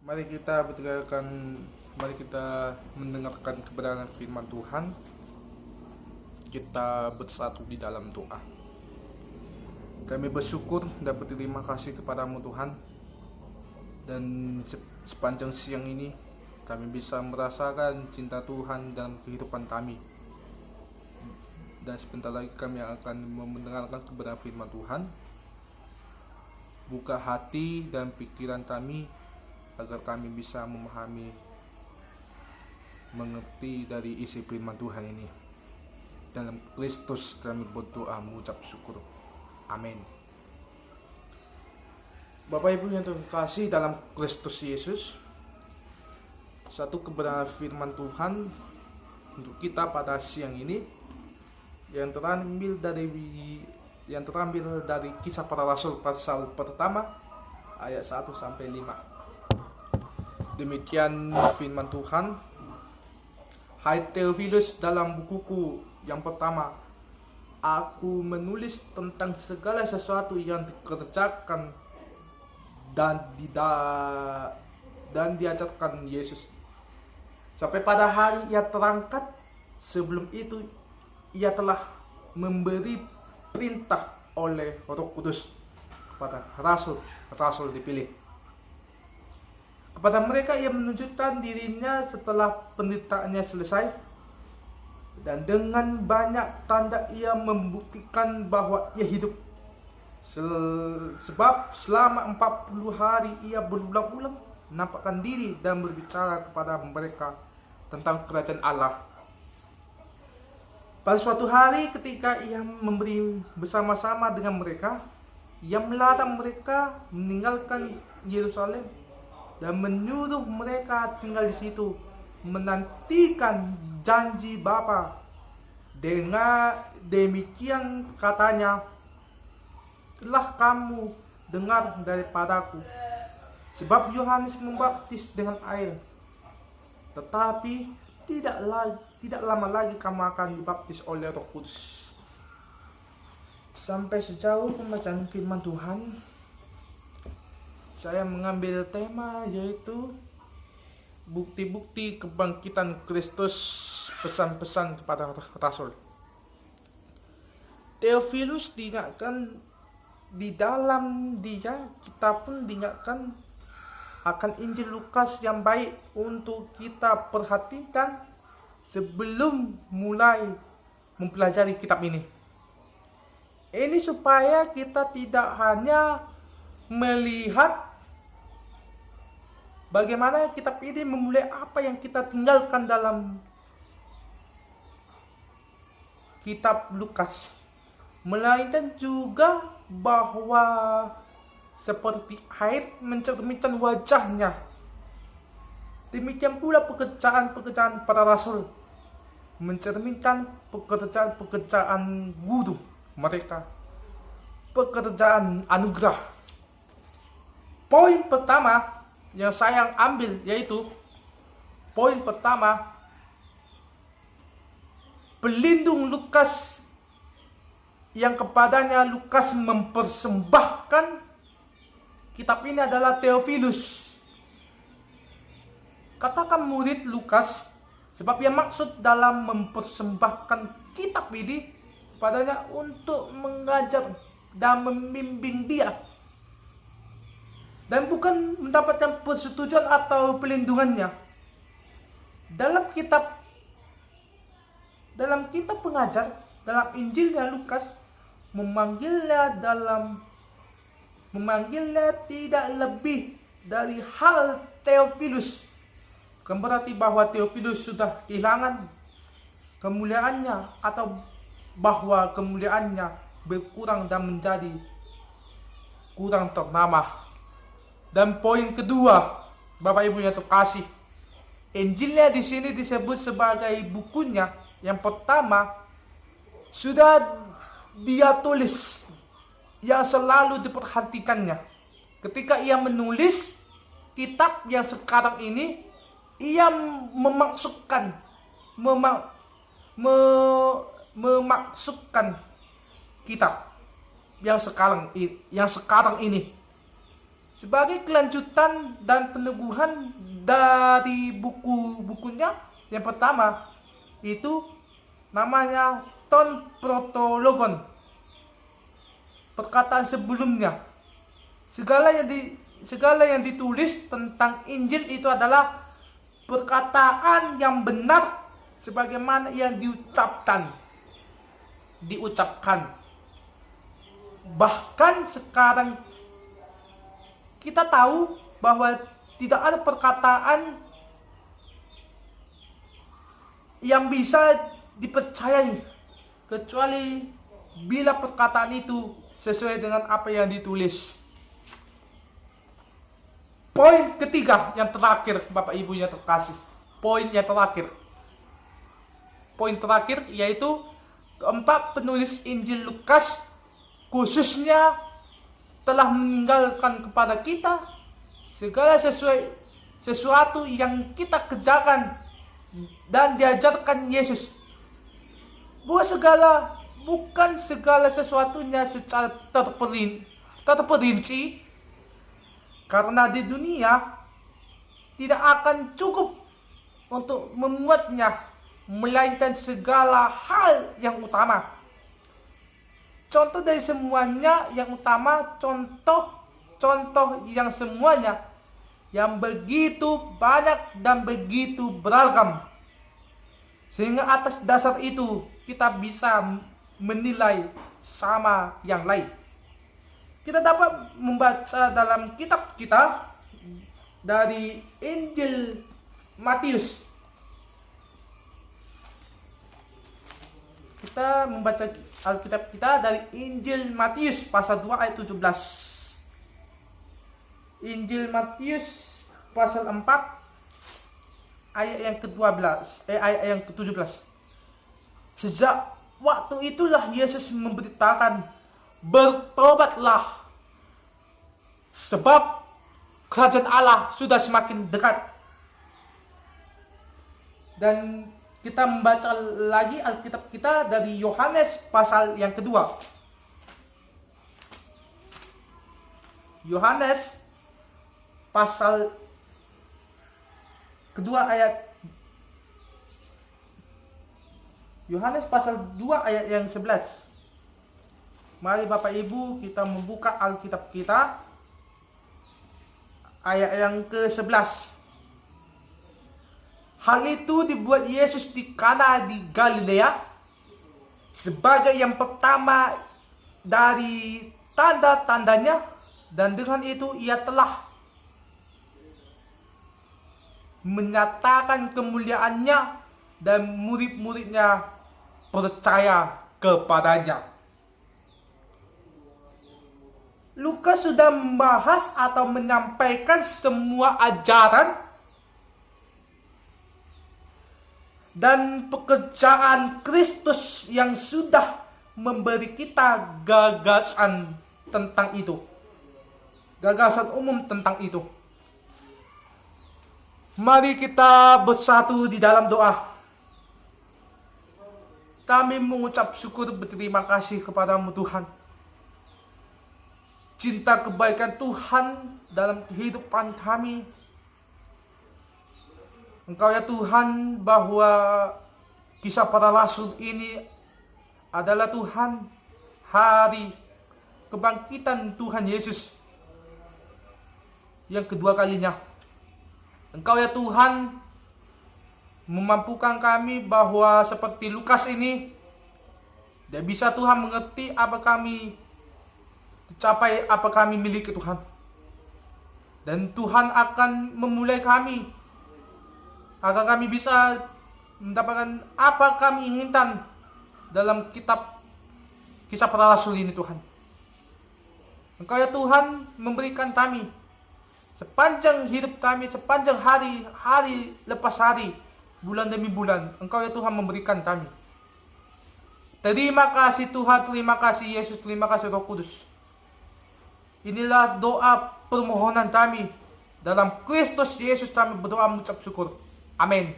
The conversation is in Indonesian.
Mari kita berdengarkan, mari kita mendengarkan kebenaran firman Tuhan. Kita bersatu di dalam doa. Kami bersyukur dan berterima kasih kepadamu Tuhan. Dan sepanjang siang ini kami bisa merasakan cinta Tuhan dalam kehidupan kami. Dan sebentar lagi kami akan mendengarkan kebenaran firman Tuhan. Buka hati dan pikiran kami agar kami bisa memahami, mengerti dari isi firman Tuhan ini. Dalam Kristus kami berdoa mengucap syukur. Amin. Bapak Ibu yang terkasih dalam Kristus Yesus, satu kebenaran firman Tuhan untuk kita pada siang ini yang terambil dari Kisah Para Rasul pasal pertama ayat 1 sampai 5. Demikian firman Tuhan. Hai Theophilus, dalam bukuku yang pertama aku menulis tentang segala sesuatu yang dikerjakan dan diajarkan Yesus sampai pada hari ia terangkat. Sebelum itu ia telah memberi perintah oleh Roh Kudus kepada rasul-rasul dipilih. Kepada mereka ia menunjukkan dirinya setelah penderitaannya selesai, dan dengan banyak tanda ia membuktikan bahwa ia hidup. Sebab selama 40 hari ia berulang-ulang menampakkan diri dan berbicara kepada mereka tentang kerajaan Allah. Pada suatu hari ketika ia memberi bersama-sama dengan mereka, ia melarang mereka meninggalkan Yerusalem dan menyuruh mereka tinggal di situ, menantikan janji Bapa. Dengan demikian katanya, telah kamu dengar daripadaku, sebab Yohanes membaptis dengan air, tetapi tidak lama lagi kamu akan dibaptis oleh Roh Kudus. Sampai sejauh pembacaan firman Tuhan, saya mengambil tema yaitu bukti-bukti kebangkitan Kristus, pesan-pesan kepada Rasul. Theophilus diingatkan di dalam dia, kita pun diingatkan akan Injil Lukas yang baik untuk kita perhatikan sebelum mulai mempelajari kitab ini. Ini supaya kita tidak hanya melihat bagaimana kitab ini memulai apa yang kita tinggalkan dalam kitab Lukas, melainkan juga bahwa seperti air mencerminkan wajahnya, demikian pula pekerjaan-pekerjaan para rasul mencerminkan pekerjaan-pekerjaan guru mereka, pekerjaan anugerah. Poin pertama yang saya ambil yaitu poin pertama, pelindung Lukas yang kepadanya Lukas mempersembahkan kitab ini adalah Theophilus. Katakan murid Lukas, sebab yang maksud dalam mempersembahkan kitab ini kepadanya untuk mengajar dan membimbing dia, dan bukan mendapatkan persetujuan atau pelindungannya. Dalam kitab pengajar, dalam Injilnya Lukas memanggilnya tidak lebih dari hal Theophilus. Bukan berarti bahwa Theophilus sudah kehilangan kemuliaannya atau bahwa kemuliaannya berkurang dan menjadi kurang ternama. Dan poin kedua, Bapak Ibu yang terkasih, Injilnya di sini disebut sebagai bukunya yang pertama sudah dia tulis, yang selalu diperhatikannya. Ketika ia menulis kitab yang sekarang ini, ia memasukkan kitab yang sekarang ini. sebagai kelanjutan dan peneguhan dari buku-bukunya. Yang pertama itu namanya Ton Protologon, perkataan sebelumnya. Segala yang ditulis tentang Injil itu adalah perkataan yang benar sebagaimana yang diucapkan. Bahkan sekarang kita tahu bahwa tidak ada perkataan yang bisa dipercayai kecuali bila perkataan itu sesuai dengan apa yang ditulis. Poin ketiga yang terakhir, Bapak Ibu yang terkasih. Poin terakhir yaitu keempat penulis Injil Lukas khususnya telah meninggalkan kepada kita segala sesuatu yang kita kerjakan dan diajarkan Yesus. Bukan segala sesuatunya secara terperinci, karena di dunia tidak akan cukup untuk memuatnya, melainkan segala hal yang utama. Contoh dari semuanya yang utama, contoh yang semuanya yang begitu banyak dan begitu beragam, sehingga atas dasar itu kita bisa menilai sama yang lain. Kita dapat membaca dalam kitab kita dari Injil Matius. Kita membaca Alkitab kita dari Injil Matius pasal 2 ayat 17. Injil Matius pasal 4 ayat yang ke-12, ayat yang ke-17. Sejak waktu itulah Yesus memberitakan, bertobatlah, sebab kerajaan Allah sudah semakin dekat. Dan kita membaca lagi Alkitab kita dari Yohanes pasal yang kedua. Yohanes pasal kedua ayat Yohanes pasal 2 ayat yang 11. Mari Bapak Ibu kita membuka Alkitab kita ayat yang ke-11. Hal itu dibuat Yesus di Kana di Galilea sebagai yang pertama dari tanda-tandanya, dan dengan itu ia telah menyatakan kemuliaannya dan murid-muridnya percaya kepadanya. Lukas sudah membahas atau menyampaikan semua ajaran dan pekerjaan Kristus yang sudah memberi kita gagasan tentang itu. Gagasan umum tentang itu. Mari kita bersatu di dalam doa. Kami mengucap syukur berterima kasih kepadamu Tuhan. Cinta kebaikan Tuhan dalam kehidupan kami. Engkau ya Tuhan, bahwa kisah para rasul ini adalah Tuhan hari kebangkitan Tuhan Yesus yang kedua kalinya. Engkau ya Tuhan memampukan kami bahwa seperti Lukas ini, dia bisa Tuhan mengerti apa kami capai, apa kami miliki Tuhan. Dan Tuhan akan memulai kami agar kami bisa mendapatkan apa kami inginkan dalam kitab kisah para rasul ini Tuhan. Engkau ya Tuhan memberikan kami sepanjang hidup kami, sepanjang hari lepas hari, bulan demi bulan. Engkau ya Tuhan memberikan kami. Terima kasih Tuhan, terima kasih Yesus, terima kasih Roh Kudus. Inilah doa permohonan kami. Dalam Kristus Yesus kami berdoa mengucap syukur. Amin.